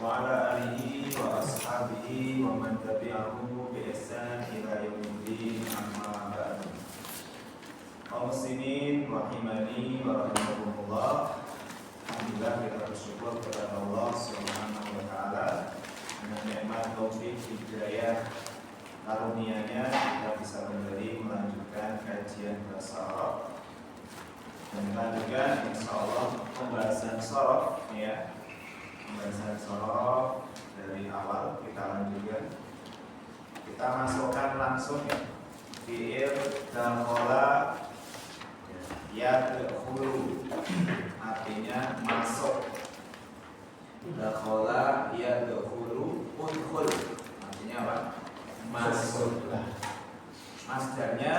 وعلى آله وأصحابه ومن تبعه بإحسان إلى يوم الدين أما بعد. Kaum muslimin rahimani wa rahimakumullah. Alhamdulillah kita bersyukur kepada Allah Subhanahu wa taala dengan nikmat taufik hidayah karunia-Nya kita bisa kembali melanjutkan kajian bahasa Arab dan melanjutkan insyaallah pembahasan shorof ya. Pembahasan shorof dari awal kita lanjutkan. Kita masukkan langsung ya. Fi'il dakhala yadkhulu artinya masuk. Dakhala yadkhulu udkhul artinya apa? Masuk. Masdarnya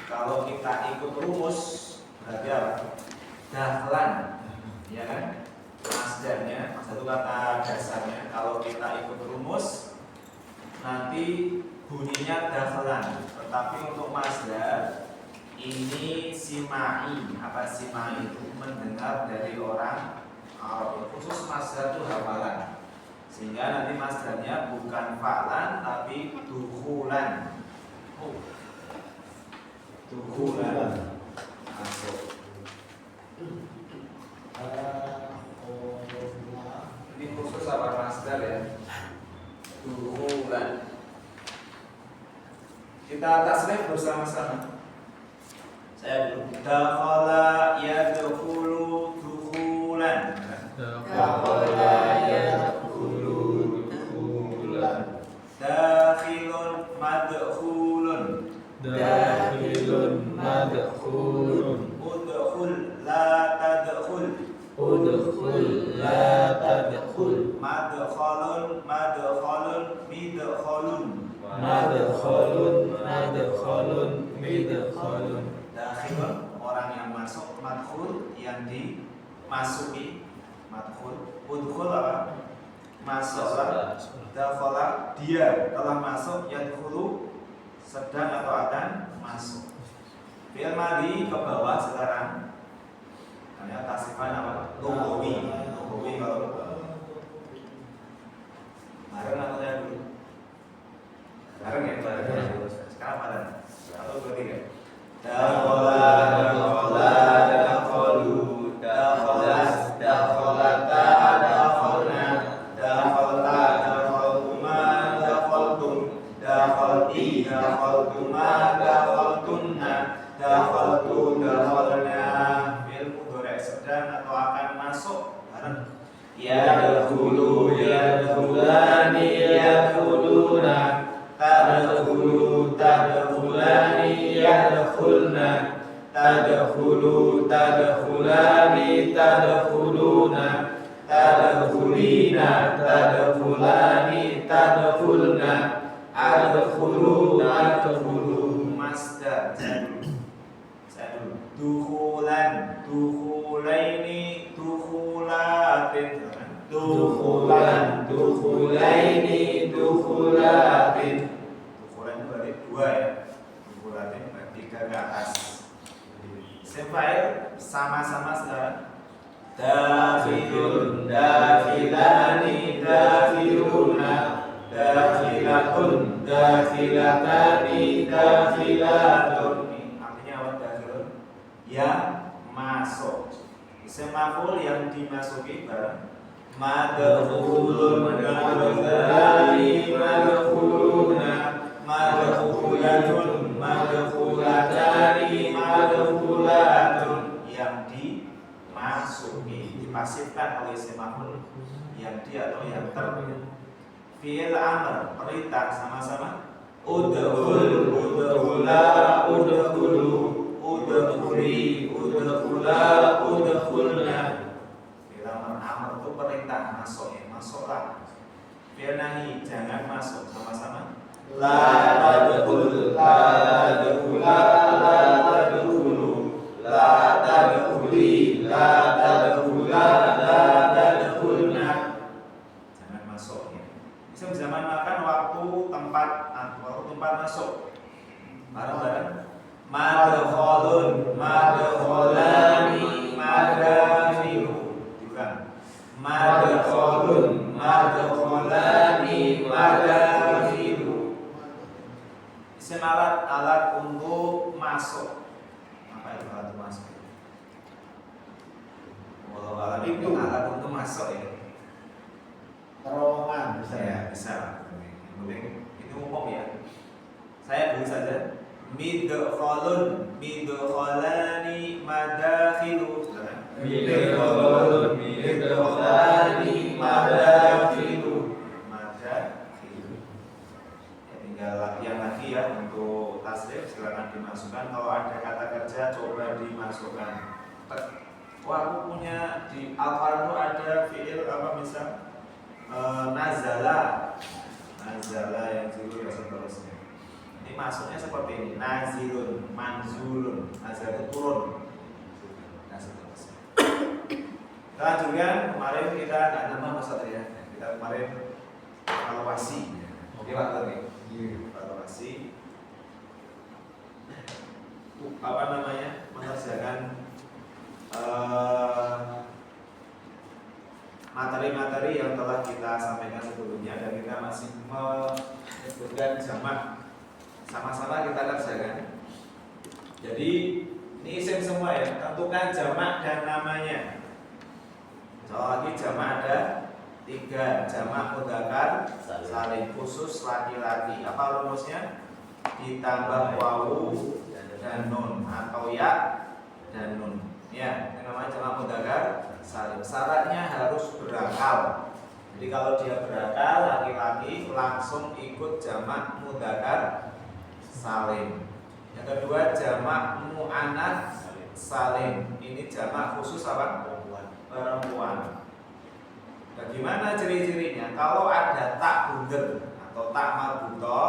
kalau kita ikut rumus berarti apa? Dakhlan, ya kan? Masdarnya, satu kata dasarnya kalau kita ikut rumus nanti bunyinya dakhlan. Tetapi untuk masdar ini simai. Apa simai itu? Mendengar dari orang Arab. Khusus masdar itu hafalan. Sehingga nanti masdarnya bukan fa'lan tapi dukhulan. Dukhulan. Masuk. Ini khusus apa masdar ya? Dukhulan. Kita tasrif bersama-sama. Saya dulu. Dakhala yadkhulu dukhulan. Dakhala yadkhulu dukhulan. Dakhilun madkhulun. Dakhilun madkhulun. Udkhul la tadkhul. Udkhul la tadkhul. Madkhalun madkhalun midkhalun. Madkhalun madkhalun midkhalun. Dakhilun orang yang masuk, madkhul yang dimasuki. Madkhul. Udkhul apa? Masuklah. Dakhala dia telah masuk, yadkhulu sedang atau akan masuk. Fi'il madhi ke bawah sekarang. Hanya tasrifan apa? Lughawi. Lughawi kalau bareng atau saya dulu? Bareng ya, bareng. Sekarang mana? Satu, dua, tiga. Dakhala, dakhala, dakhalu, dakhalas, dakhalata, dakhalna, dakhalta, dakhaltuma, dakhaltum, dakhalti, dakhaltuma, dakhaltunna, dakhaltu, dakhalna. Fi'il mudhari' sedang atau akan masuk. Bareng. Yadkhulu, yadkhulani, yadkhuluna, tadkhulu, tadkhulani, yadkhulna, tadkhulu, tadkhulani, tadkhuluna, tadkhulina, tadkhulani, tadkhulna, adkhulu, adkhulu. Masdar. Saya dulu. Dukhulan, dukhulaini, dukhulatin. Dukhulan, dukhulaini, dukhulatin. Dukhulan itu berarti dua ya. Dukhulatin berarti tiga ke atas. Isim fa'il sama-sama sekarang. Dakhilun, dakhilani, dakhiluna, dakhilatun, dakhilatani, dakhilatun. Artinya apa dakhilun? Yang masuk. Isim maf'ul yang dimasuki bareng. Madkhulun, madkhulani, madkhuluna, madkhulatun, madkhulatani, madkhulatun. Yang dimasuki, dipasifkan oleh isim maf'ul yang di atau yang ter. Fi'il amr, perintah sama-sama. Udkhul, udkhula, udkhulu, udkhuli, udkhula, udkhulna. Fi'il amr itu perintah masuk ya, masuklah. Fi'il nahi jangan masuk sama-sama. La tadkhul, la tadkhula, la tadkhulu, la tadkhuli, la tadkhula, la tadkhulna. Jangan masuk ya. Bisa zaman makan waktu tempat masuk. Bareng-bareng. Madkhalun, madkhalani, madakhilu. Juga. Madkhalun, madkhulani madakhilu. Isim alat untuk masuk. Apa itu alat untuk masuk? Walau alat itu alat untuk masuk ya. Terowongan bisa Ya bisa. Yang penting itu umum ya. Saya dulu saja. Midkhalun, midkhalani madakhilu. Midkhalun, midkhalani madakhilu. Madakhilu. Ya, tinggal latihan lagi ya untuk tasrif, silakan dimasukkan. Kalau ada kata kerja coba dimasukkan. Wah, aku punya di Al-Quran itu ada fiil apa misal nazala, nazala yang zulu ya seterusnya. Ini masuknya seperti ini, nazilun, manzulun, nazal itu turun. Nah seterusnya. Kita lanjutkan, kemarin kita nggak nama Mas Satria, kita kemarin evaluasi. Oke Pak Tadi, evaluasi. Apa namanya? Mengerjakan materi-materi yang telah kita sampaikan sebelumnya dan kita masih menyebutkan jamak. Sama-sama kita kerjakan. Jadi ini isim semua ya, tentukan jamak dan namanya. Kalau lagi jamak ada 3, jamak mudzakkar salim khusus laki-laki. Apa rumusnya? Ditambah wawu dan nun atau ya dan nun. Ya, ini namanya jamak mudzakkar salim. Syaratnya harus berakal. Jadi kalau dia berakal laki-laki langsung ikut jamak mudzakkar salim. Yang kedua jamak muannats salim. Ini jamak khusus apa? Perempuan. Bagaimana ciri-cirinya? Kalau ada tak bunder atau tak marbutoh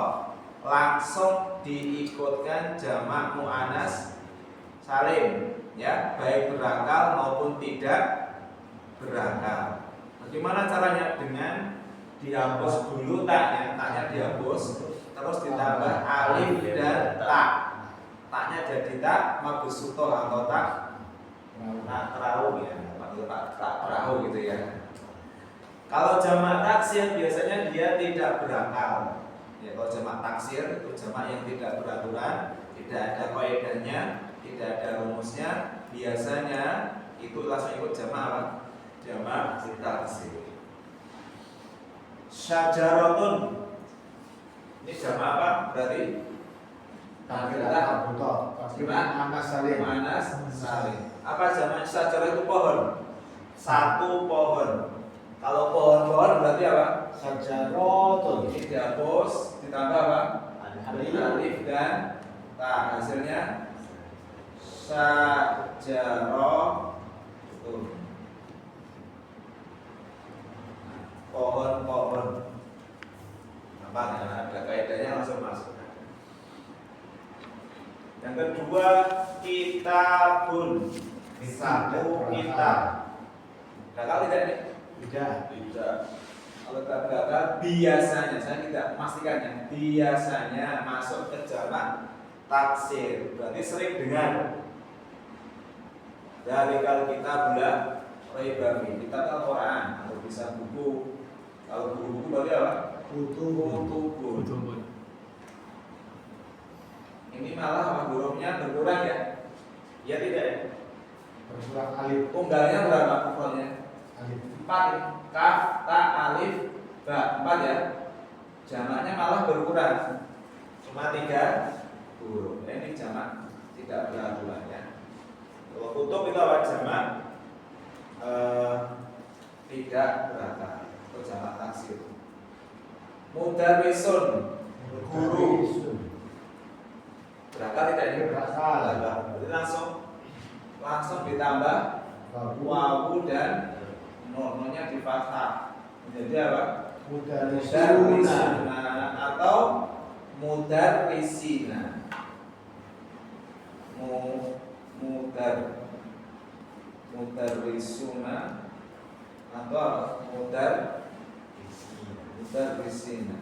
langsung diikutkan jamak muannats salim, ya, baik berakal maupun tidak berakal. Bagaimana caranya? Dengan dihapus dulu taknya dihapus. Terus ditambah alif dan tak. Taknya jadi tak mabsutoh atau tak perahu ya, tak perahu gitu ya. Kalau jamak taksir biasanya dia tidak berakal. Ya, kalau jamak taksir itu jamak yang tidak beraturan, tidak ada kaidahnya, tidak ada rumusnya, biasanya itu langsung ikut jamak apa? Jamak taksir. Syajaratun. Ini jamak apa? Berarti Kita butuh. Anas salim. Anas salim. Apa jamak syajarah itu pohon? Satu pohon. Kalau pohon-pohon berarti apa? Syajaratun. Ini dihapus, ditambah apa? Alif dan ta. Hasilnya syajarah. Pohon-pohon. Apa ya? Ada kaidahnya langsung masuk. Yang kedua kitabun. Satu kitab. Gagal tidak ini? Tidak. Kalau gagal biasanya, saya tidak memastikannya, biasanya masuk ke jamak taksir. Berarti sering dengar. Dari kalau kita bilang Raibabi, kita Al-Quran atau bisa buku. Kalau buku berarti apa? Buku. Ini malah hurufnya berkurang ya? Ya tidak ya? Berkurang alif. Tunggalnya berapa hurufnya? Alif. 4. Kaf, ta, alif, ba. 4 ya? Jamaknya malah berkurang. Cuma 3 huruf. Ini jamak tidak beraturan ya. Kalau kutub itu apa? Jamak tidak berakal. Itu jamak taksir. Mudarrisun, guru. Berakal tidak ini? Berakal. Berarti langsung ditambah wawu dan nunnya di fathah. Menjadi apa? Mudarrisuna atau mudarrisina. Mudarrisuna atau mudarrisina.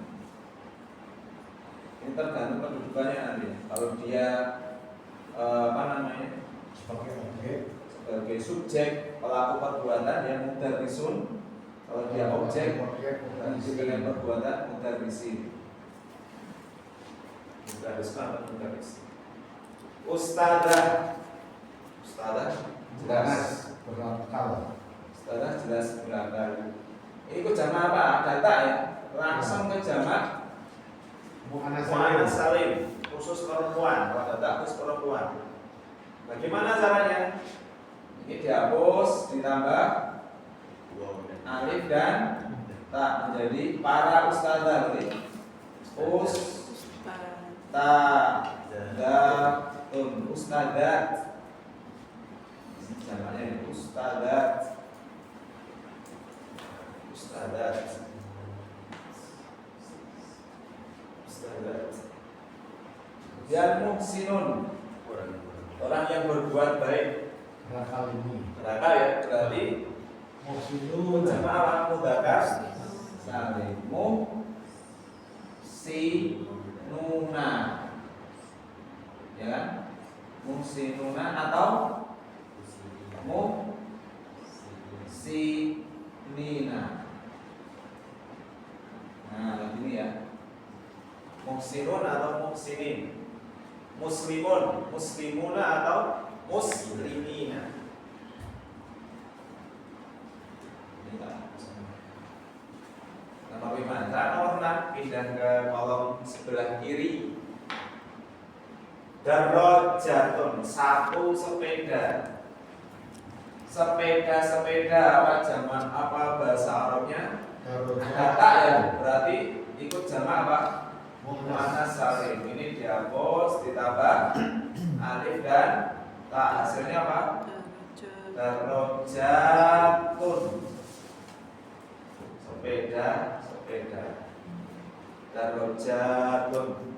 Ini tergantung kedudukannya nanti. Kalau dia Sebagai sebagai subjek pelaku perbuatan yang mudarrisun, Kalau dia objek objek diisi dengan perbuatan mudarrisin. Mudarrisman atau mudarris. Ustadzah. Ustadzah jelas. berakal. Ustadzah jelas berakal. Ini kok jamak apa? Data ya. Langsung ke jamak Mu'annas mu'annas salim. salim, khusus perempuan. Kalau data khusus perempuan. Bagaimana caranya? Ini dihapus, ditambah alif dan tak menjadi para ustadzah berarti ustadzat. Jamaknya ini ustadzat. Dan muhsinun, orang yang berbuat baik. Berakal ini. Berakal ya, berarti Muhsinun. jamak apa? Mudzakkar salim. Muhsinuna, ya kan? Muhsinuna atau muhsinina. Nah, ini ya. Muhsinun atau muhsinin. Muslimun, muslimuna atau muslimina. Nama Wimanda nomor 6 pindah ke kolom sebelah kiri. Darajatun, satu sepeda. Sepeda apa zaman apa bahasa Arabnya? Kata ya, berarti ikut jamak apa? Mu'annas salim. Ini dihapus, ditambah alif dan tak, hasilnya apa? Darajatun. Sepeda. Darajatun.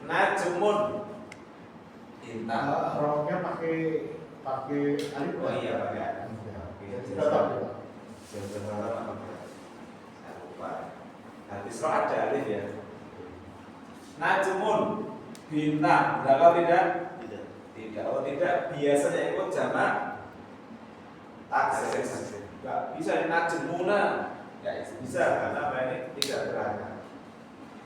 Najmun, bintang. Roknya pakai alif. Oh iya pakai. Tetap. Saya lupa. Habis roh ada alif ya. Najmun, bintang. Berapa tidak? Tidak. Oh tidak. Biasanya itu jamak taksir. Enggak bisa najmuna. Ya bisa karena apa ini tidak berakal.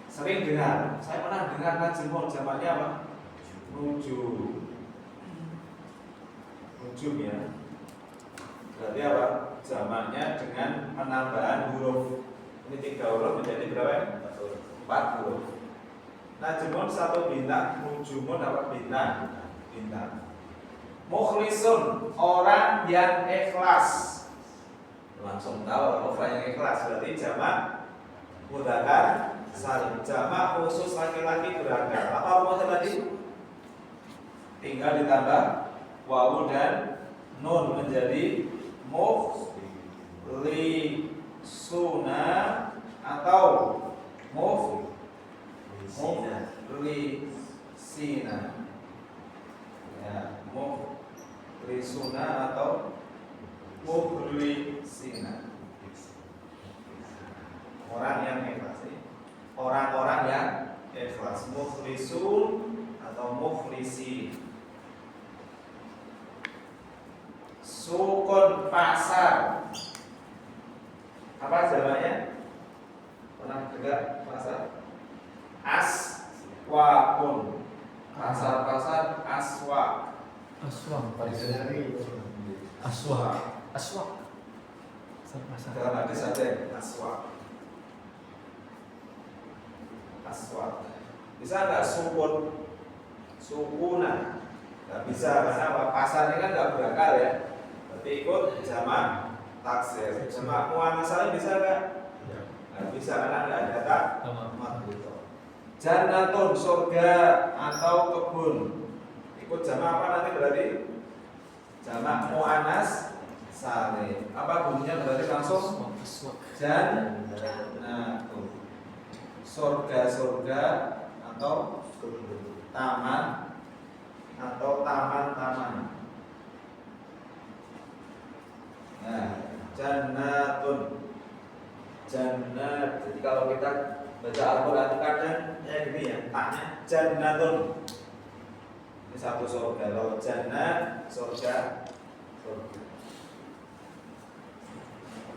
Sering dengar. Saya pernah dengar najmun jamaknya apa? Nujum. Nujum ya. Berarti apa? Jamaknya dengan penambahan huruf. Ini 3 huruf menjadi berapa ya? 4 huruf. Najmun satu bintang, nujumun apa bintang? Mukhlisun, orang yang ikhlas. Langsung tahu orang yang ikhlas berarti jamak mudzakkar salim. Jamak khusus laki-laki berakal. Apa rumusnya tadi? Tinggal ditambah wawu dan nun menjadi mukhlisuna atau mukhlisina. Ya, mukhlisuna atau mukhlisina. Orang yang ikhlas. Orang-orang yang ikhlas. Mukhlisun atau mukhlisi. Sukun pasar. Apa jamaknya? Pernah dengar pasar? Aswakun. Pasar-pasar aswak. Aswak. Dalam hadis ada aswak. Bisa nggak sukuna? Nggak bisa karena apa? Pasar ini kan nggak berakal ya. Berarti ikut jamak taksir. Jamak mu'annas salim bisa nggak? Nggak bisa karena nggak ada tak. Jannatun, surga atau kebun. Ikut jamak apa nanti berarti? Jamak mu'annas salim. Apa bunyinya berarti langsung? Jannatun. Surga atau taman atau taman-taman. Nah, jannatun. Jannat. Jadi kalau kita baca Al-Qur'an kadang gini ya, taknya jannatun. Ini satu surga. Kalau jannat surga.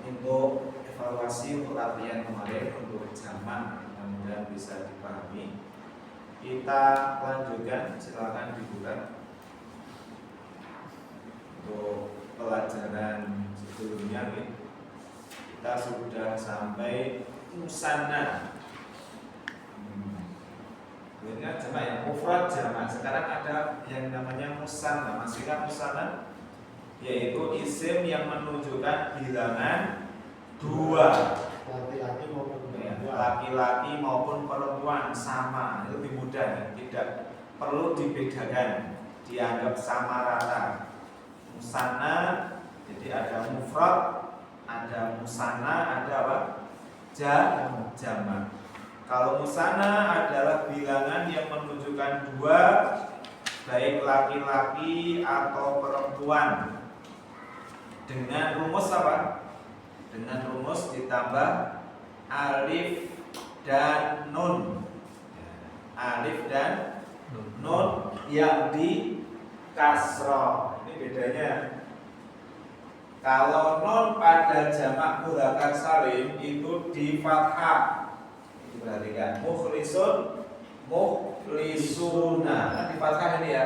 Ini untuk evaluasi untuk latihan kemarin untuk jamak, mudah-mudahan bisa dipahami. Kita lanjutkan, silakan dibuka untuk pelajaran sebelumnya. Kita sudah sampai musanna. Ini kan jamak ya, mufrad jamak. Sekarang ada yang namanya musanna. Masih kan musanna? Yaitu isim yang menunjukkan bilangan dua, Laki-laki maupun ya, perempuan. laki-laki maupun perempuan sama. Itu lebih mudah, ya. Tidak perlu dibedakan, dianggap sama rata. Musanna, jadi ada mufrad, ada musanna, ada apa? Jamak. Kalau musanna adalah bilangan yang menunjukkan dua, baik laki-laki atau perempuan. Dengan rumus apa? Dengan rumus ditambah alif dan nun. Alif dan nun yang di kasroh. Ini bedanya. Kalau nun pada jamak mudzakkar salim itu di fathah. Ini perhatikan. Mukhlisun, mukhlisuna. Kan di fathah ini ya.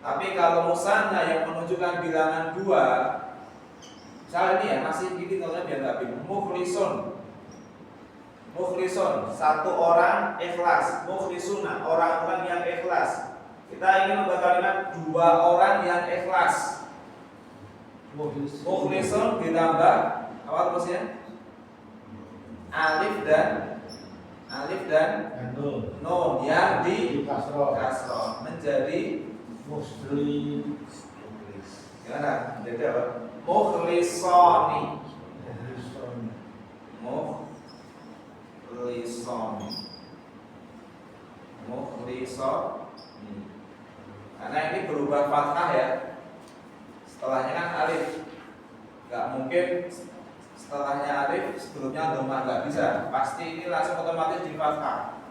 Tapi kalau musanna yang menunjukkan bilangan dua, misalnya ini ya, masih gini teman-teman biar nggak bingung. Mukhlisun, satu orang ikhlas. Mukhlisuna, orang-orang yang ikhlas. Kita ingin membuat kalimat dua orang yang ikhlas. Mukhlisun ditambah apa terusnya? Alif dan nun yang di kasroh menjadi Muslim. gimana? Jadi apa? Mukhlisoni. Karena ini berubah fathah ya. Setelahnya kan alif. Gak mungkin setelahnya alif sebelumnya dhammah, nggak bisa. Pasti ini langsung otomatis di fathah.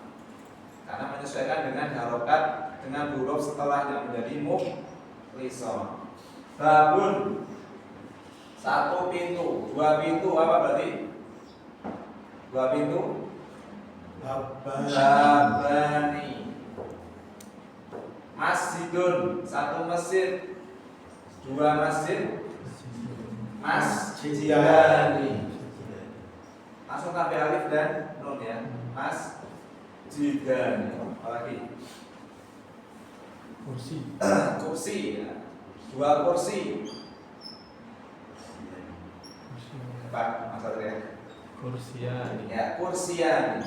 Karena menyesuaikan dengan harokat dengan huruf setelahnya menjadi mukhlison. Babun, satu pintu, dua pintu apa berarti? Dua pintu. Babani. Masjidun, satu masjid, dua masjid. Masjidani. Langsung tambah alif dan nun ya. Masjidani. Apalagi? Kursi ya. Dua kursi. Pak, Mas Adrian. Kursian. Ya, kursian.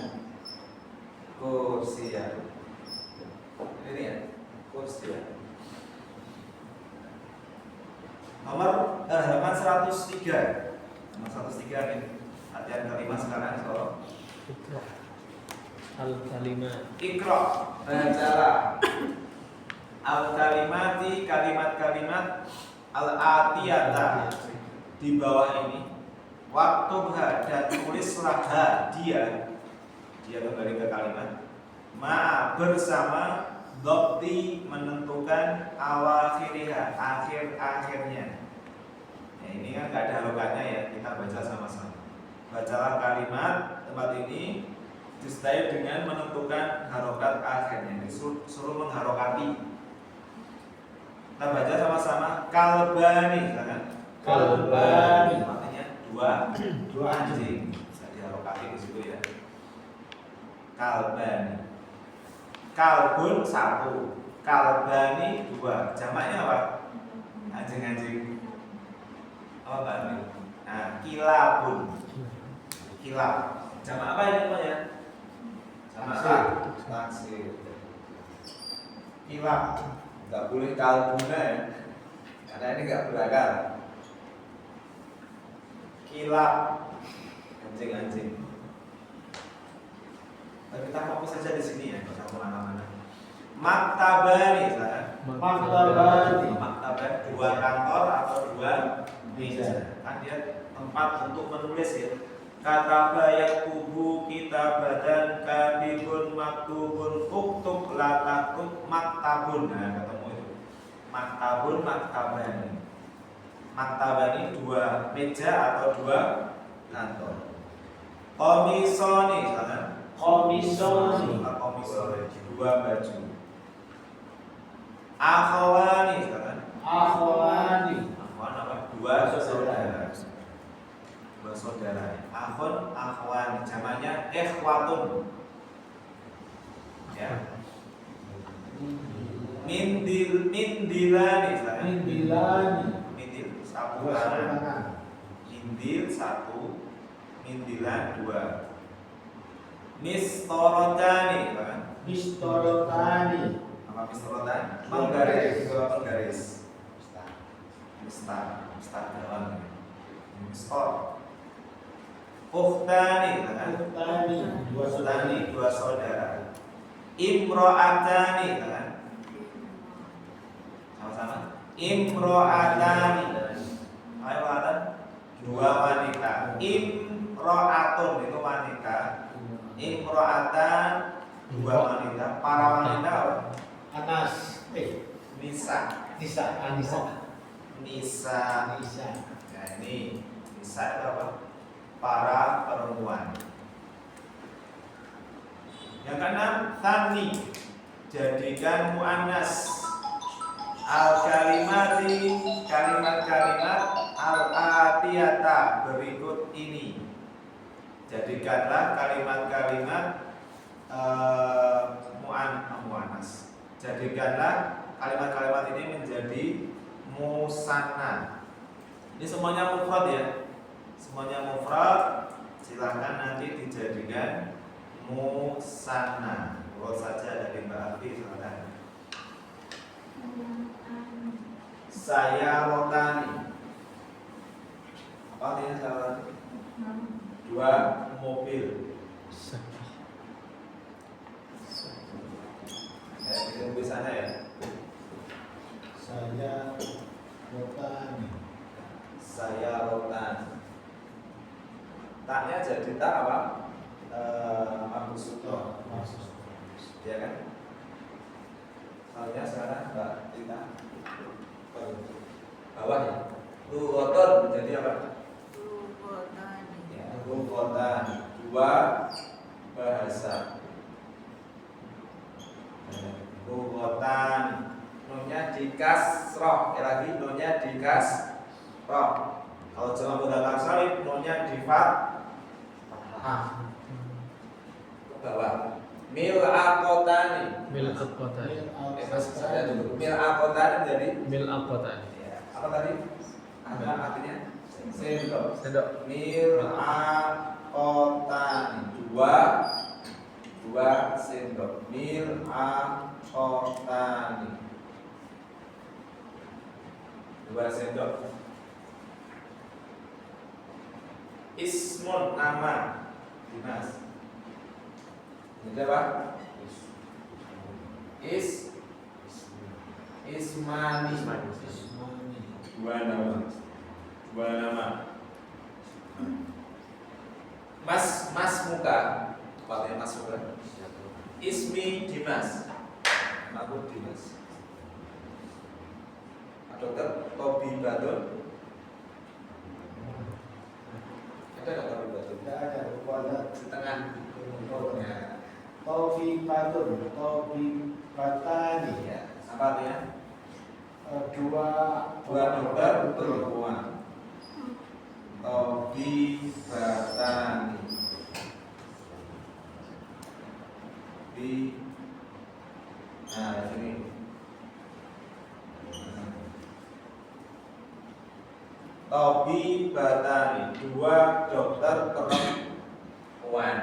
Ini ya, kursian. Halaman 103. Halaman 103 ini. Latihan kalimat sekarang insyaallah. Al-kalimat. Iqra, bacalah. Al-kalimati, kalimat-kalimat al-atiyata di bawah ini. Waktubha, dan tulislah dia kembali ke kalimat ma bersama dhabti menentukan awakhiriha, akhir-akhirnya. Ya, ini kan gak ada harokatnya ya, kita baca sama-sama. Bacalah kalimat tempat ini disertai dengan menentukan harokat akhirnya, disuruh mengharokati. Kita baca sama-sama. Kalbani, silakan. Kalbani. Artinya dua anjing. Bisa diharokati di situ ya. Kalbani. Kalbun satu, kalbani dua. Jamaknya apa? Anjing-anjing. Apa Pak? Nah, kilabun. Kilab. Jamak apa ini namanya? Jamak taksir. Kilab. Enggak boleh kalbuna ya. Karena ini enggak berakal. Kilab. Anjing-anjing. Tapi kita fokus saja di sini ya, enggak usah kemana-mana. Maktabani, maktabah dua kantor atau dua meja. Kan dia tempat untuk menulis ya. Kataba yaktubu kitabatan katibun maktubun uktub la taktub maktabun. Nah, ketemu itu. Maktabun maktabani. Maktabani dua meja atau dua kantor. Komisoni misalkan. Komisoni. Komisoni dua baju. Akhwani misalkan. Akhwani. Akhwan apa? Dua saudara. Dua saudara. Akhun, akhwan, jamannya ikhwatun. Ya. Mindilani misalkan. Mindilani. Mindil sapu Dua sapu tangan. tangan. Mindil satu, mindilan dua. Mistorotani kan? Mistorotani. Apa mistorotan? Menggaris, dua penggaris. Mistar dalam. Mistor. Ukhtani kan? Ukhtani. Dua saudara. Ukhtani dua saudara. Imro'atani kan? Sama-sama. Imro'atani. Ayo kata dua wanita. Imro'atun itu wanita. Imro'atan dua wanita. Para wanita apa? Anas. Nisa. Nisa. Anisa. Nisa. Nisa. Nah ini Nisa itu apa? Para perempuan. Yang keenam tani. Jadikan muannas. Al-kalimati kalimat-kalimat al-atiyata berikut ini. Jadikanlah kalimat-kalimat muannas. Jadikanlah kalimat-kalimat ini menjadi musanna. Ini semuanya mufrad ya. Semuanya mufrad. Silahkan nanti dijadikan musanna. Urut saja dari Mbak Afi silakan. Saya rotani. Apa artinya saya rotani? Dua mobil. Ya, kita tulisannya ya. Saya rotani. Saya rotani. Taknya jadi tak apa? Mabsutoh. Ya kan? Soalnya sekarang Mbak Tita bawah ya. Lugoton menjadi apa? Ya, lugotan dua bahasa. Lugotan nunnya dikasroh, lagi nunnya dikasroh. Kalau jamak mudzakkar salim nunnya di fathah. Ke bawah. Mil'aqotani. Mil'aqotani. Mas saya dulu. Mil'aqotani menjadi Mil'aqotani. ya. Apa tadi? Ada artinya sendok. Sendok. Mil'aqotani dua sendok. Mil'aqotani dua sendok. Ismun nama Dimas. Ini apa? Ismani. Dua nama. Mas muka. Apa mas muka? Ismi Dimas. Aku Dimas. Dokter Tobi Badun. Ada nggak Tobi Badun? Tidak ada. Rupanya Setengah. Ya. Taufiqatun. Taufiqatani. Ya. Apa artinya? Dua Dokter perempuan. Tobi Batani. Nah sini. Tobi Batani, dua dokter perempuan.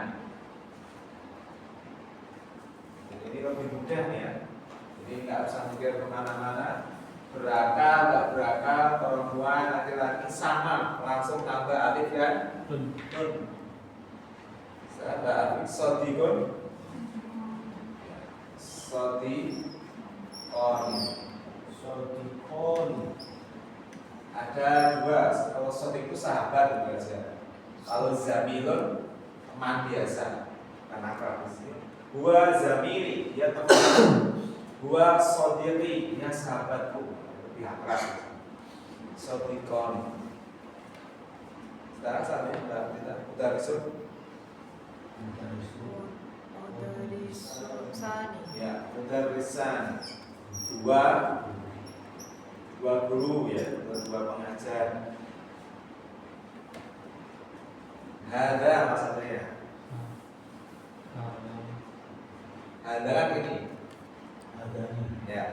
Ini lebih mudah nih ya. Jadi nggak usah mikir kemana-mana. Berakal, nggak berakal, perempuan, laki-laki sama, langsung tambah alif dan nun. Tambah alif sodikun, Sodikoni. Ada dua. Kalau sodik itu sahabat itu aja. Kalau zamilun teman biasa, karena akrab. Gua zamili, dia teman. Gua sodiri, dia sahabatku, lebih akrab. Sodikon. Sekarang saatnya kita udah risuk. Ya, udah risan. Dua guru ya, dua pengajar. Ada maksudnya. Ada kan ini. Ada nih. Ya,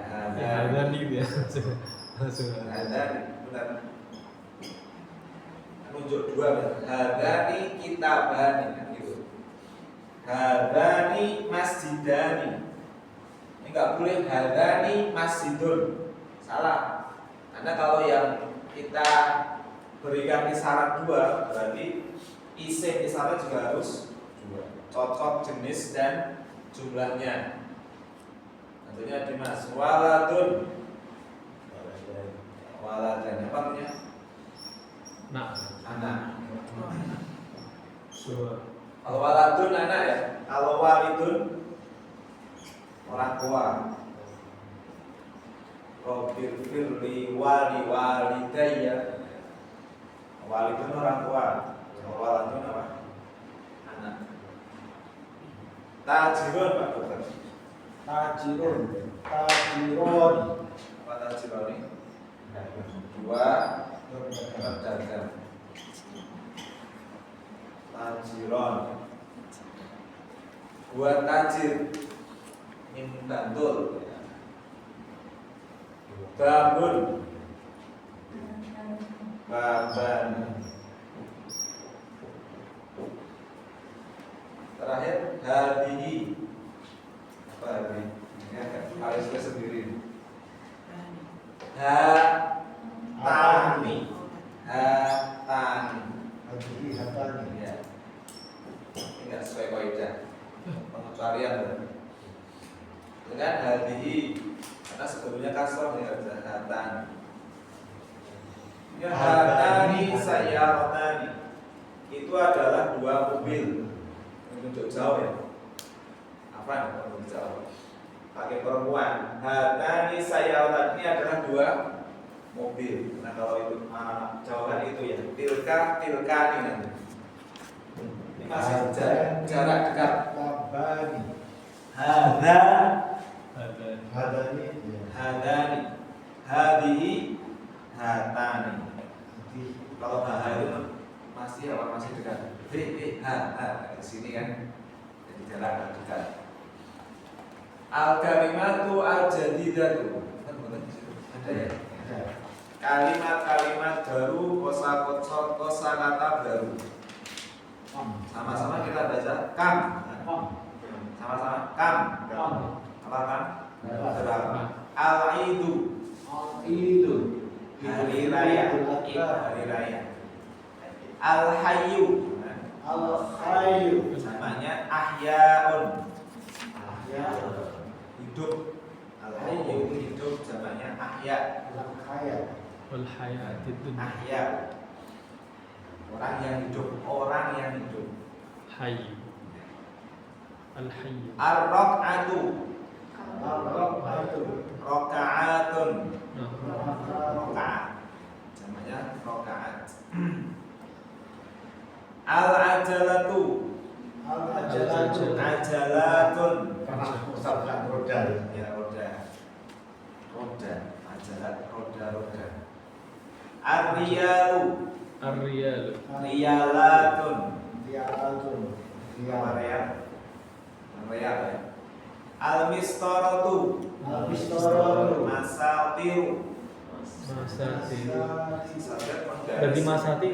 Ada nih ya. Langsung. ada benar. Nunjuk dua benar. Hadani kitabani kan gitu. Hadani masjidani. Ini nggak boleh hadani masjidun. Salah. Karena kalau yang kita berikan isyarat dua, berarti isim isyarat juga harus cocok jenis dan jumlahnya. Tentunya Dimas waladun. Waladan apa artinya? Nah, Anak. so Kalau waladun anak ya. Kalau walidun orang tua. Robbil firli walidayya. Walidun orang tua. Kalau waladun apa? Anak. Tajirun Pak Dokter. Tajirun. Apa tajirun ini? Dua berdagang. Tajiron. Buat tajir. Bantul. Babun. Baban. Terakhir hadihi. Apa hadihi? Alisnya sendiri. Hatani. Hatani. Hadhihi hatani. Ya. Ini enggak sesuai kaidah. Pengecualian berarti. Dengan hadihi karena sebelumnya kasroh ya hatani. Ya hatani sayyarotani. Itu adalah dua mobil. Untuk jauh ya. Apa untuk jauh? Pakai perempuan. Hatani sayyarotani adalah dua mobil. Nah kalau itu jawaban itu ya tilkani nanti. Ini masih jarak dekat. Tabani. Hadza ada. Hadani. Ya. hadani hadihi hatani. Jadi Kalau ha itu masih apa masih dekat. Di sini kan jadi jarak dekat. Al kalimatu al jadidatu. Kan betul di situ. Ada ya? ada. Kalimat-kalimat baru, kosakata baru. Sama-sama kita baca kam. Sama-sama kam. Apa kam? Berapa? Al-Idu. Itu. Hari raya. Hari raya. Al-Hayyu. Al-Khayyu. Namanya ahyaun. Ya. Hidup. Al-Hayyu itu hidup. Namanya ahya. Al-Khayyu. Wal hayatid dunya. Ahya. Orang yang hidup. Orang yang hidup. Hayy. Al hayy. Ar-Raq'atu. Al-Raq'atu. Roka'atun. Nah, Roka'at. Namanya roka'at. Al-ajalatu. Al-Ajalatu. Ajalatun. Pernah usahakan roda. Ya roda. Roda. Ajalat roda. Ar-riyalu. ar-riyal. Riyalatun. Riyalatun. Apa riyal? Riyal ya. Al-mistaratu. Al-mistaratu. Masatiru. Masati. Sabar penggaris. Berarti masati.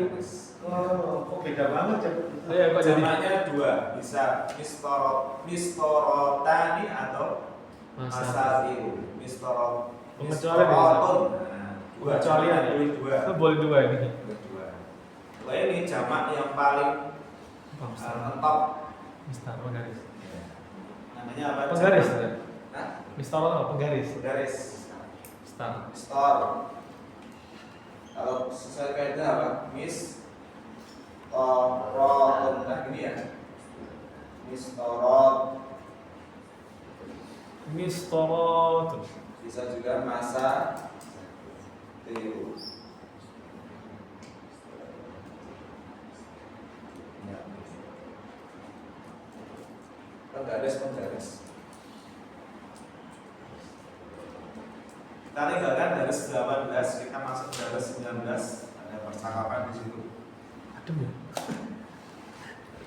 Oh, kok beda banget ya? Ya kok jadi Jamaknya dua, bisa mistorotani atau masati. masatiru. Pengecualian Mistoratun. Nah, dua. Pengecualian ya? Boleh dua. Boleh dua ini. Boleh dua. Wah ini jamak yang paling mentok. Mistar penggaris. Namanya apa? Penggaris. Jamak. Ya? Hah? Mistar apa penggaris? Penggaris. Mistar. Mistor. Kalau sesuai kaidah apa? Mistorotun. Nah gini ya. Mistorot. Mistarot. Bisa juga masa tiru. penggaris. Kita tinggalkan garis 18, kita masuk garis 19. Ada percakapan di situ. Adem ya?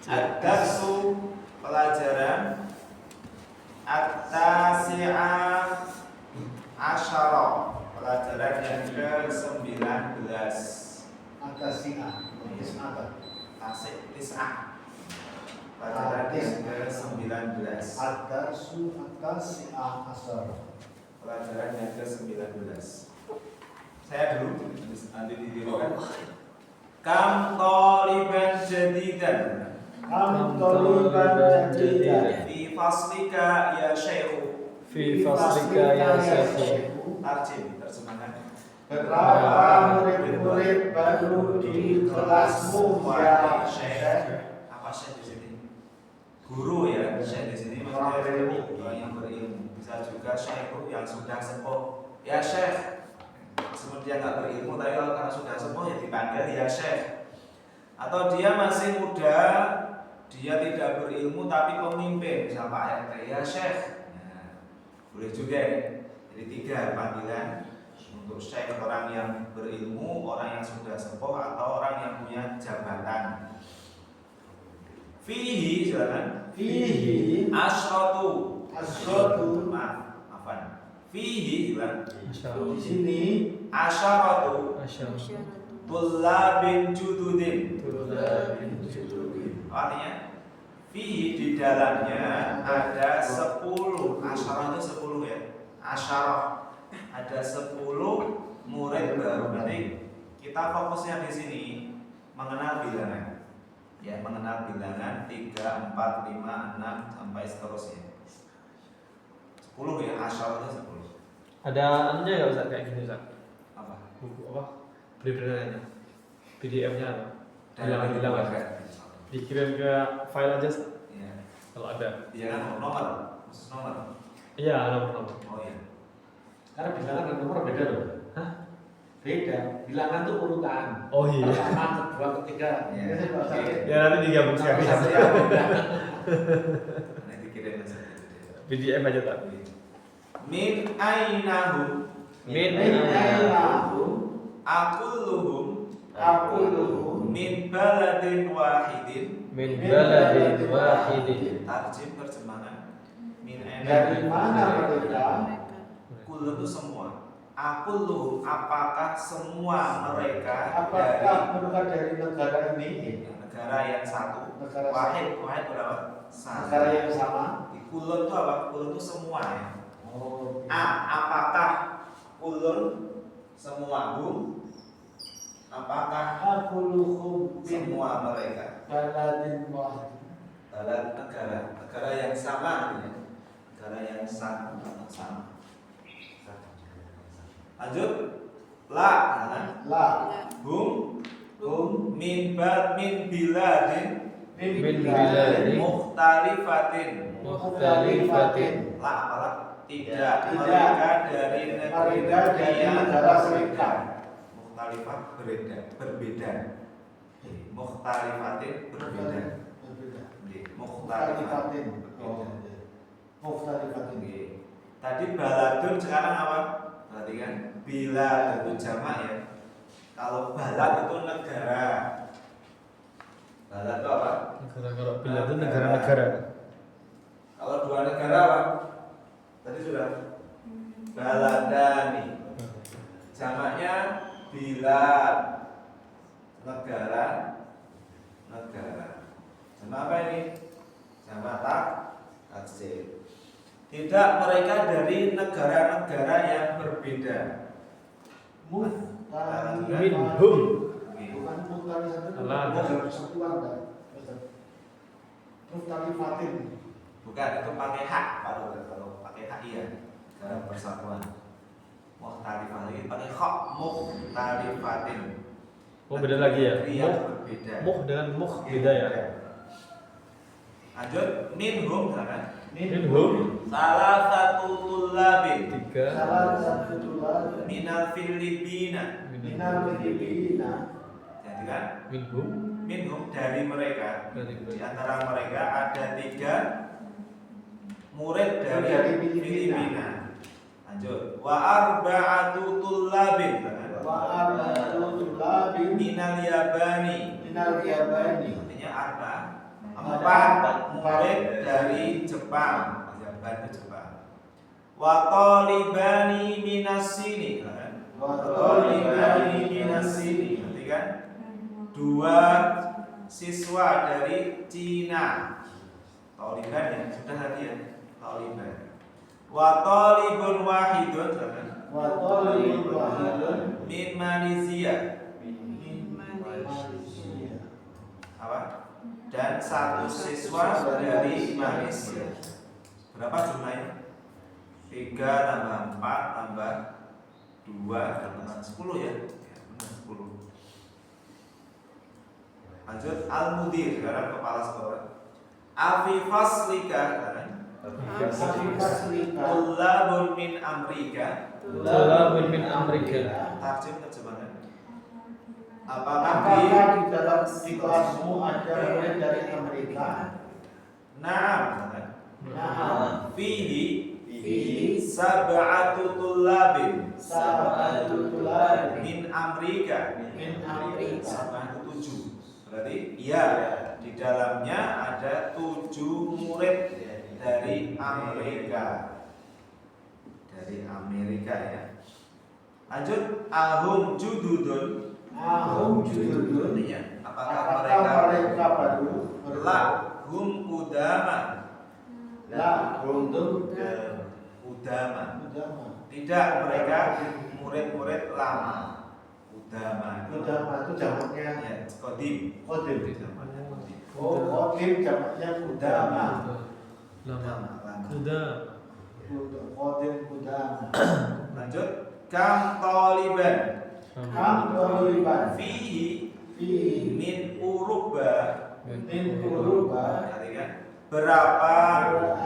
Ad-darsu pelajaran At-tasi'ah asyara, pelajaran yang ke-19. Atasi'ah, tis'ah. Tis'ah, pelajaran yang ke-19. Ad-darsu at-tasi'ah asyara. Pelajaran yang ke-19. Saya dulu, nanti ditirukan. Kam taliban jadidan Kam taliban jadidan fi faslika ya syekhu. Fi faslika ya syekhu. Tarjim, terjemahkan. Berapa murid-murid baru di kelasmu ya syekh? Apa syekh di sini? Guru ya, syekh di sini maksudnya orang yang berilmu. Bisa juga syekh yang sudah sepuh. Ya syekh. Meskipun dia nggak berilmu, tapi kalau karena sudah sepuh ya dipanggil ya syekh. Atau dia masih muda, dia tidak berilmu tapi pemimpin, misal Pak RT, ya syekh. Nah, boleh juga ya. Jadi 3 panggilan untuk syekh: orang yang berilmu, orang yang sudah sepuh, atau orang yang punya jabatan. Fihi, silakan. Fihi Asyratu. Maafan. Fihi, silakan. di sini Asyaratu tullabin jududin. Artinya fihi, di dalamnya ada 10. Asyarah itu 10 ya. Asyarah ada 10 murid baru. Berarti kita fokusnya di sini mengenal bilangan. Ya, mengenal bilangan 3, 4, 5, 6 sampai seterusnya. 10 ya, asyarah itu 10. Ada anunya nggak Ustaz kayak gini Ustaz? Apa? Buku apa? Beli-beliannya, PDF-nya apa? Dan Bilangan. Dikirim ke file aja Ustaz? Iya. Kalau ada. Iya kan nomor, khusus nomor. Iya, nomor-nomor. Oh iya. karena bilangan dan nomor beda loh. Hah? Beda. Bilangan tuh urutan. Oh iya. Pertama, kedua, ketiga. Iya. Biasanya Pak Ustaz. Ya nanti digabung sekali. Nanti dikirim aja. PDF aja tak? Min ainahu. Min Ainahu Aqulluhum aquluhu min baladin wahidin. Min baladin wahidin. Tarjim terjemahan. Min dari ainahu. mana mereka? Kullu itu semua. Aqulluhum, apakah semua mereka Apakah mereka dari negara ini? negara yang satu? Negara Wahid berapa? Satu. Negara yang sama? Kulun itu apa? Kulun itu semua ya. Oh. Apakah kulun semua? Apakah Aquluhum semua mereka? baladin wahid. Dalam negara yang sama artinya. Negara yang sama. Lanjut. La, La hum min biladin min biladin mukhtalifatin. mukhtalifatin. La apalah? Tidak. Tidak. Mereka dari negeri Mereka dari negara mereka. Mukhtalifah berbeda. Mukhtalifatin berbeda. Berbeda. Mukhtalifatin. Mukhtalifatin. Tadi baladun, sekarang apa? Perhatikan. Bila itu jamak ya. Kalau balad itu negara. Balad itu apa? Negara, kalau bila itu negara-negara. Kalau dua negara apa? Tadi sudah. Baladani. Jamaknya bilad. Negara. Jamak apa ini? Jamak taksir. Tidak, mereka dari negara-negara yang berbeda. Minhum. Bukan mukhtalifatin. Alah. Persatuan kan. Mukhtalifatin. Bukan, itu pakai hak kalau pakai hak iya. Dalam persatuan. Mukhtalifah lagi pakai hak mukhtalifatin. Oh beda lagi ya? Yang berbeda. Muh dengan muh beda ya? Lanjut, minhum kan? Minhum. Salah satu tullabin 3. Salah satu tulah minal Filipina. minal Filipina. Jadi kan? Minhum. Minhum dari mereka. Dari Di antara mereka ada 3 murid dari Dari Filipina. Filipina. Lanjut. Wa arba'atu tullabin. Wa arba'atu tullabin Minal Yabani. minal Yabani. Artinya empat murid dari Jepang. Yaban itu Jepang. Wa talibani minas sini. Wa Talibani minas sini. Berarti kan 2 siswa dari Cina. Taliban ya, sudah tadi ya. Taliban. Wa talibun wahidun. wa talibun wahidun Min Malaysia. min Malaysia. Apa? Dan 1 siswa dari Malaysia. Berapa jumlahnya? 3 tambah 4 tambah 2 tambah 10 ya? Ya, benar 10. Lanjut al-mudir, sekarang kepala sekolah. Afi faslika, Faslika Tullabun min Amerika. Tullabun min Amerika. Tarjim terjemahan. Apakah Apakah di dalam di kelasmu ada murid dari Amerika? Naam. Nah, Fihi fihi sab'atu tullabin sab'atu tullabin min Amerika. min Amerika. Sab'atu 7. Berarti iya, di dalamnya ada 7 murid dari Amerika. Dari Amerika ya. Lanjut ahum jududun. Ahum jududun. Artinya apakah Apakah mereka mereka baru? la hum udama. La untuk Udama. Udama. Tidak, mereka murid-murid lama. Udama. Udama itu jamaknya Ya, kodim. Kodim. Jamaknya kodim. Oh, Kodim jamaknya Udama. Lama. Lama. Kuda. Kodim Udama. Lanjut. Kam taliban Kam taliban fihi fihi min Uruba. min Uruba. Artinya berapa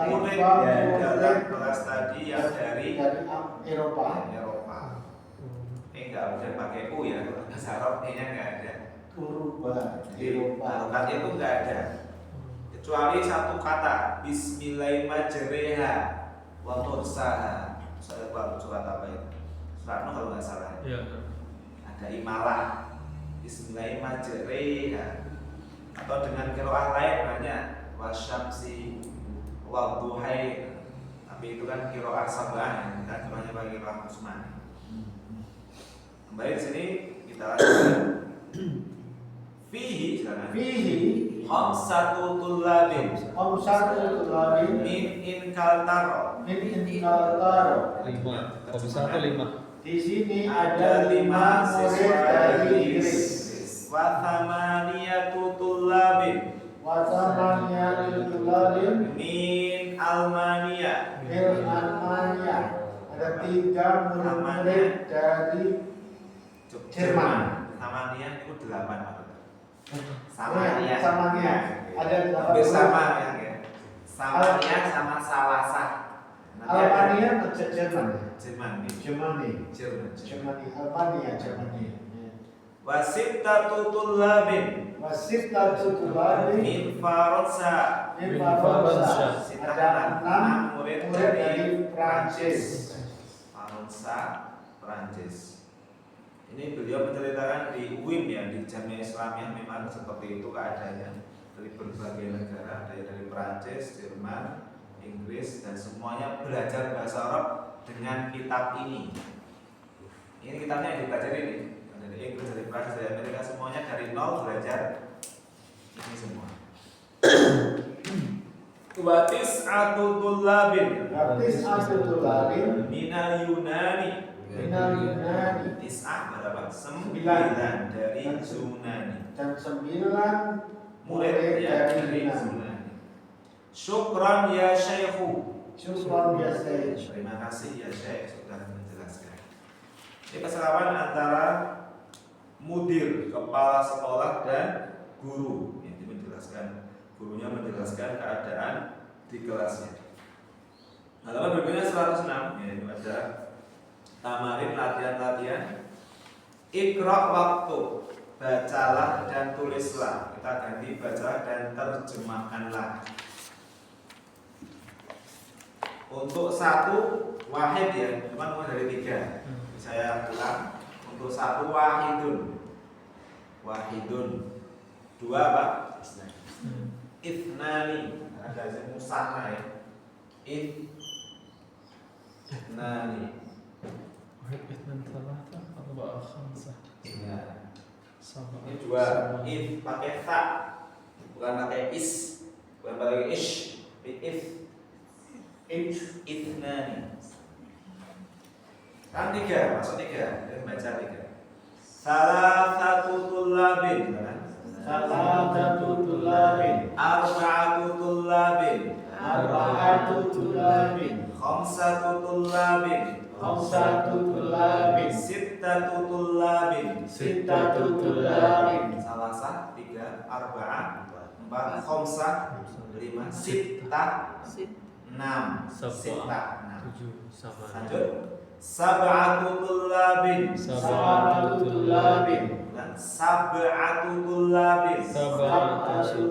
murid Berapa dalam murid kelas tadi yang dari Eropa. Eropa. Enggak udah pakai U ya, kalau bahasa Arab nya enggak ada. Uruba. Jadi Eropa. harokatnya itu enggak ada. Kecuali satu kata Bismillahirrahmanirrahim wa mursaha. Surat apa itu? Surat Nuh kalau nggak salah. Ya. Ada imalah Bismillahirrahmanirrahim. Atau dengan qiraah lain banyak wasyamsi wadduhai. Tapi itu kan qiraah sabah, kita cumanya pakai qiraah Utsman. Kembali di sini kita lanjutkan. Fihi sekarang. Fihi Khamsatu tullabin Khamsatu tullabin min inkaltaro. min Inkaltaro. 5. Kok bisa atau 5? Di sini Ada ada 5 5 siswa murid dari Inggris. Wa thamaniyatu tullabin Wasamanya tullabin min Almania. min Almania. Ada 3 murid dari Jerman. Thamania itu 8 maksudnya. Samania. Samania. Samania. Ada 8 Hampir sama ya. Samania sama Salasa. Nanti ada Albania atau Jerman? Jerman. Jermani. Jerman. Jermani. Albania. Jermani. Wasittatu tullabin Wasitatu tullabin min Faransa. min Min Faransa. Faransa. Ada 6 murid murid dari dari Prancis. Faransa, Prancis. Ini beliau menceritakan di UIM ya, di Jamiah Islamiyah memang seperti itu keadaannya. Dari berbagai negara, dari Prancis, Jerman, Inggris, dan semuanya belajar bahasa Arab dengan kitab ini. Ini kitabnya yang dipelajari ini. Dari Inggris, dari Prancis, dari Amerika, semuanya dari nol belajar ini semua. Watis atutullabin Gratis tullabin minal Yunani. minal Yunani. Tis'ah berapa? 9 9 dari Yunani. dan 9 Murid ya dari Yunani. Yunani. Syukran ya Syekhu. Syukran biasa. Terima kasih ya Syekh sudah menjelaskan. Ini persamaan antara mudir, kepala sekolah, dan guru. Ini menjelaskan, gurunya menjelaskan keadaan di kelasnya. Halaman berikutnya 106, yaitu ada tamarin latihan-latihan. Iqra waktu, bacalah dan tulislah. Kita ganti bacalah dan terjemahkanlah. Untuk satu wahid ya, cuma mulai dari 3. Saya ulang. Untuk satu wahidun. Wahidun. 2 apa? Ithnani. Ada musanna ya. Ithnani. واحد اثنين ثلاثة أربعة خمسة Ya. سبعة Ini 2. If pakai fa, bukan pakai is, bukan pakai ish. If ithnani. Kan 3, masuk 3. Kita baca 3. Salasatu tullabin. Salatatu tulabin, Arba'atu tullabin. arba'atu tulabin, Khamsatu tullabin. khamsatu tulabin, Sittatu tullabin. sittatu tulabin, Salasa 3, arba'ah 4, khamsah 5, sittah 6, sittah 6. tujuh sama Lanjut. Sab'atu tullabin. sab'atu tulabin, Dan sab'atu tullabin. sabatu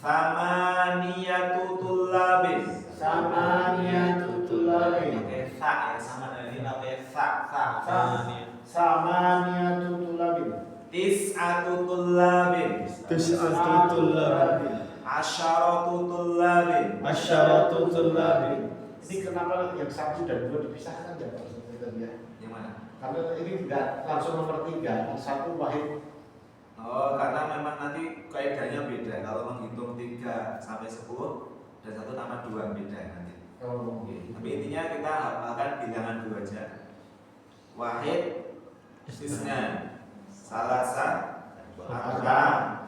Thamaniyatu tullabin. samaniyatu tulabin, Pakai tha ya, sama dengan ini pakai tha. samaniyatu tulabin, Tis'atu tullabin. tis'atu tulabin, Asyaratu tullabin. asyaratu tulabin. Ini kenapa yang 1 dan 2 dipisahkan ya Pak Ustaz ya? Yang mana? Karena ini enggak langsung nomor 3, yang 1 wahid. Oh, karena memang nanti kaidahnya beda. Kalau menghitung 3 sampai 10 dan 1 tambah 2 beda nanti. Oh, Oke. Tapi intinya kita hafalkan bilangan 2 aja. Wahid, istisna, salasa, arba,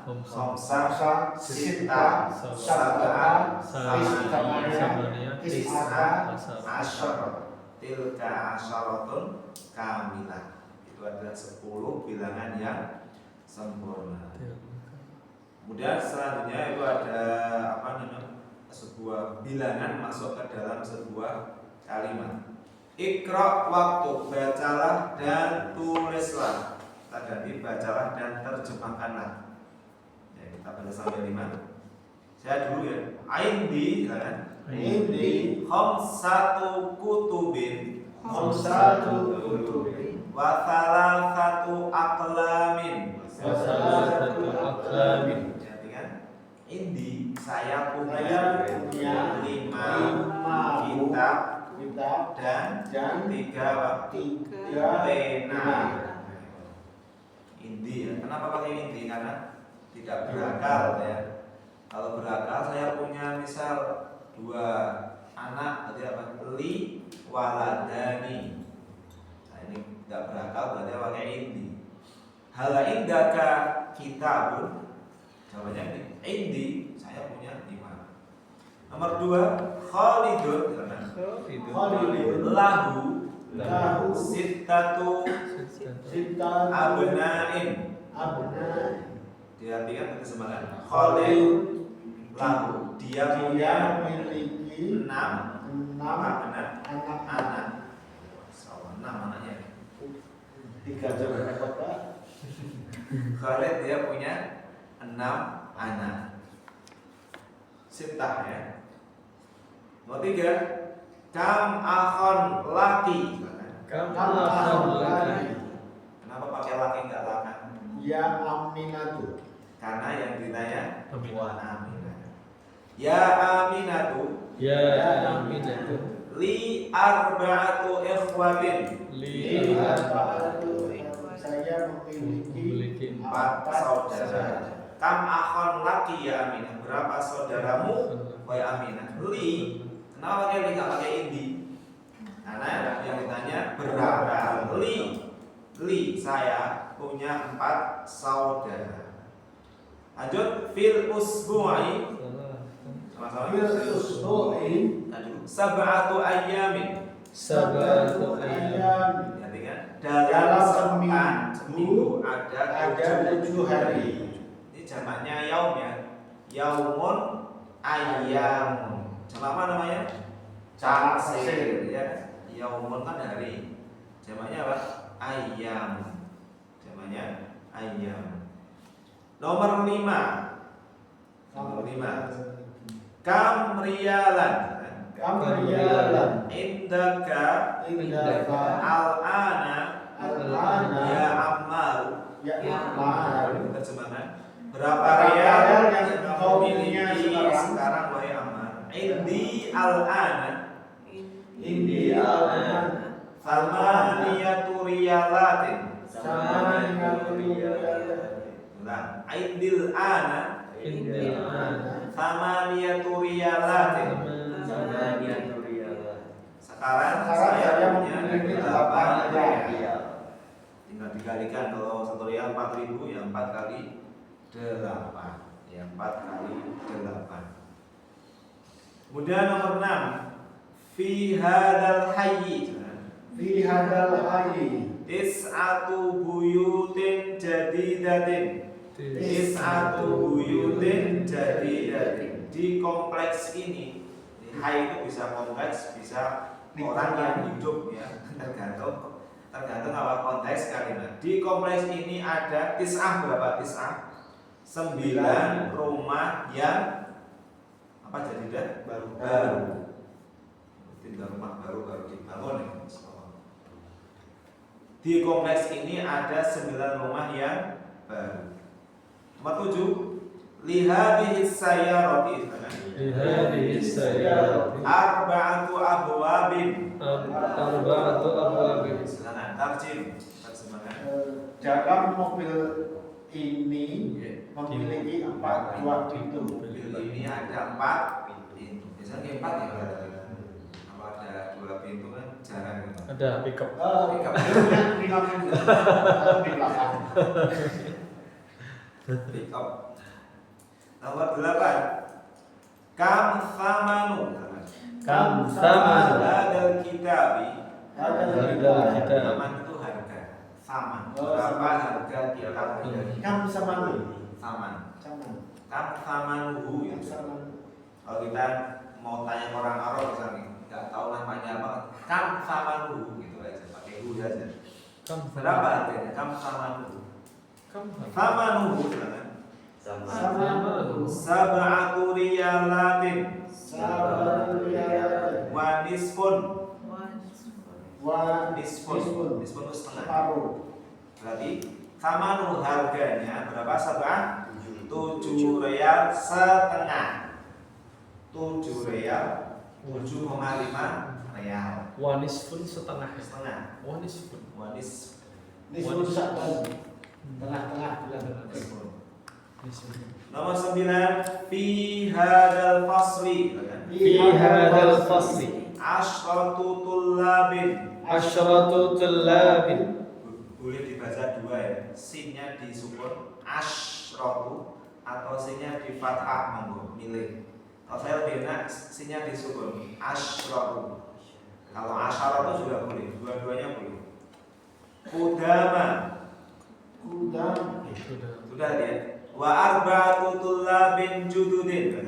khamsah, sittah, sab'ah, samaniyah, tis'ah, asyar. Tilka asyaratun kamilah. Itu adalah 10 bilangan yang sempurna. Kemudian selanjutnya itu ada apa namanya? Sebuah bilangan masuk ke dalam sebuah kalimat. Iqra waktu, bacalah dan tulislah. Kita ganti bacalah dan terjemahkanlah. Ya, kita baca sampai 5. Saya dulu ya. Aindi, kan? Indi Khamsatu kutubin khamsatu kutubin wa thalathatu aqlamin. wa salasatu aqlamin. Jadi kan? Indi saya Saya punya punya 5 kitab kitab dan dan 3 3 pena. Indi ya. Kenapa pakai indi? Karena tidak berakal ya. Kalau berakal saya punya misal 2 anak, berarti apa? Li waladani. Nah ini tidak berakal berarti pakai indi. Hal indaka kitabun. Jawabannya ini. Indi saya punya 5. Nomor 2 Khalidun. Khalidun Lahu lahu sittatu sittatu abnain. abna. Diartikan itu semangat. Khalid lahu dia punya Dia memiliki 6 6 anak. anak. Sama 6 anaknya. 3 aja repot Pak. Khalid dia punya 6 anak. Sittah ya. Nomor 3 Kam akhon laki. Kenapa pakai laki enggak lakan? Ya Aminatu. Karena yang ditanya Aminah. Aminah. Ya Aminatu Ya Aminatu li arba'atu ikhwatin. li Saya memiliki 4 saudara. Kam akhon laki ya Aminah. Berapa saudaramu? Wahai Aminah. Li. Kenapa pakai li enggak pakai indi? Karena yang ditanya berapa? Li saya punya 4 saudara. Lanjut fil usbu'i. Sama-sama. Usbu'in Sab'atu ayyamin. sabatu ayam Berarti kan dalam seminggu seminggu ada ada 7 hari. Ini jamaknya yaum ya. Yaumun ayyamun. Jamak apa namanya? Taksir ya. Yaumun kan hari. Jamaknya apa? Ayyam. Jamaknya ayyam. Nomor 5. Nomor 5. Kam riyalan. Kamriyalan. Indaka Indaka. al-ana Al-ana. ya Ammar. Ya Ammar. Terjemahan. Berapa Berapa rial rial yang yang kamu kau miliki miliki sekarang wahai Ammar? Indi al-ana Indi al-ana. thamaniyatu riyalatin. Samaniyatu riyalatin. Ulang. Indil ana Indil ana. thamaniyatu riyalatin. Sekarang saya punya memiliki 8 8 rial. Tinggal dikalikan, kalau 1 rial 4.000 ya 4 kali 8. Ya 4 kali 8. Kemudian nomor 6. Fi hadal hayyi Fi hadal hayyi. tis'atu buyutin jadidatin. Tis'atu buyutin jadidatin. Di kompleks ini, di hai itu bisa kompleks, bisa orang yang hidup ya, tergantung apa konteks kalimat. Di kompleks ini ada tis'ah, berapa tis'ah? 9 rumah yang apa jadidah? Baru. Tinggal rumah baru dibangun ya. Di kompleks ini ada 9 rumah yang baru. Nomor 7. Lihadihi sayyarati. Lihadihi sayyarati Arba'atu abwabin. arba'atu abwabin. Silakan tarjim terjemahkan. Dalam mobil ini memiliki 4 buah pintu. Mobil ini ada 4 pintu. Biasanya 4 ya kalau ada 2 pintu kan jarang gitu. Ada pickup. Di belakang. Pick up. Nomor 8. Kam thamanu. Kam thamanu. Hadal kitabi. Hadal kitab. Thaman itu harga. Thaman. Berapa harga kitab ini? Kam samanu. Thaman. Saman. Kam thamanuhu ya. Kalau kita mau tanya orang Arab misalnya, nggak tahu namanya apa, kam thamanuhu gitu aja, pakai hu saja. Kam Berapa harganya? Kam thamanuhu. Kam Thamanuhu kan? thamanu. Sab'atu riyalatin Sabatu riyalatin. wa nisfun. Wa Nisfun itu setengah. separuh. Berarti thamanu harganya berapa? 7 rial setengah. 7 rial 7,5 rial Wanisfun setengah. setengah. Wanisfun. Wanis Nisfun sa'ban. Tengah-tengah bilang. nisfun. Nisfun. Nomor 9. Fi hadal fasli. Fi hadzal fasli Asyratu tullabin. asyratu tullabin. Boleh dibaca 2 ya. Sinnya disukun asyratu atau sinnya di fathah, monggo milih. Kalau saya lebih enak sinnya disukun asyratu. Kalau asyaratu juga boleh, dua-duanya boleh. Kudama. Kudam. Sudah ya. Wa arba'atu tullabin jududin.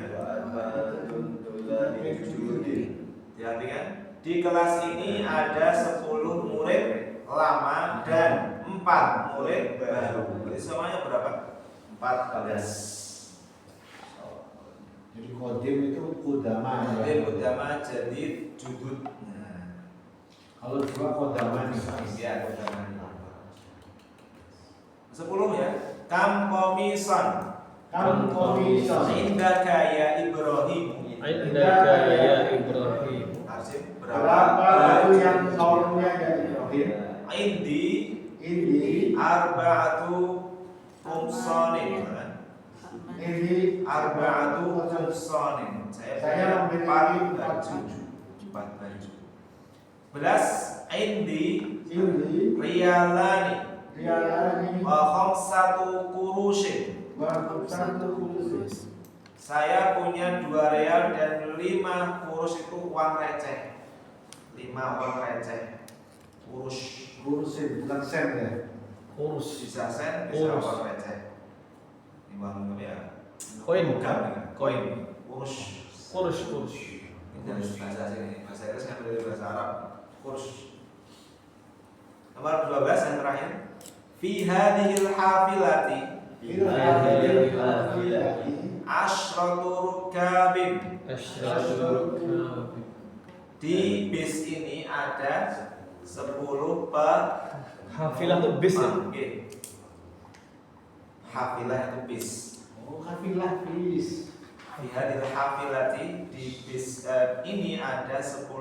Perhatikan, di kelas ini ada 10 murid lama dan 4 murid baru. Jadi semuanya berapa? 14. Jadi kodim itu kudama. Jadi kudama jadi judud. Nah, Kalau 2 kodama nih. ya kudama. 10 ya. Kam komisan. Kam komison. Indaka ya Ibrahim. Indaka ya Ibrahim. Arsip Berapa baju yang kau punya ya Ibrahim? Indi Ini arba'atu kumsonin. Arba'atu kumsonin. Saya memiliki 4 4 baju. baju. 4 baju. 11 Indi Ini riyalani rialani wa khamsatu kurushin. wa satu khusus. Saya punya 2 rial dan 5 kurus itu uang receh. 5 uang receh. Kurus Kurusin bukan sen ya. Kurus. bisa sen, bisa Kurus. uang receh. Ini uang ya. Koin. Bukan, koin. Kurus. Kurus. Kurus. Ini dari bahasa sini. Bahasa Inggris kan dari bahasa Arab. Kurus. Nomor 12 yang terakhir. Fi hadhil hafilati asyratu rukabin. Asyratu Di bis ini ada 10 Hafilah tuh bis ya. Oke. Hafilah itu bis. Oh, kafilah bis. Di hadil hafilati di bis ini ada 10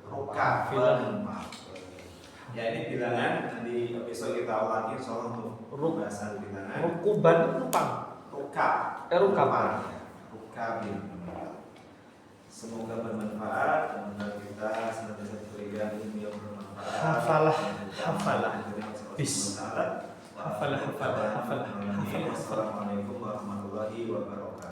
rukab. Ya ini bilangan, nanti besok kita ulangi soal untuk pembahasan bilangan. Rukuban rupang. Rukab. Rukab. Rukab. Semoga bermanfaat. Semoga kita senantiasa diberikan ilmu yang bermanfaat. Hafalah. Bis. Hafalah. Hafalah. Wassalamualaikum warahmatullahi wabarakatuh.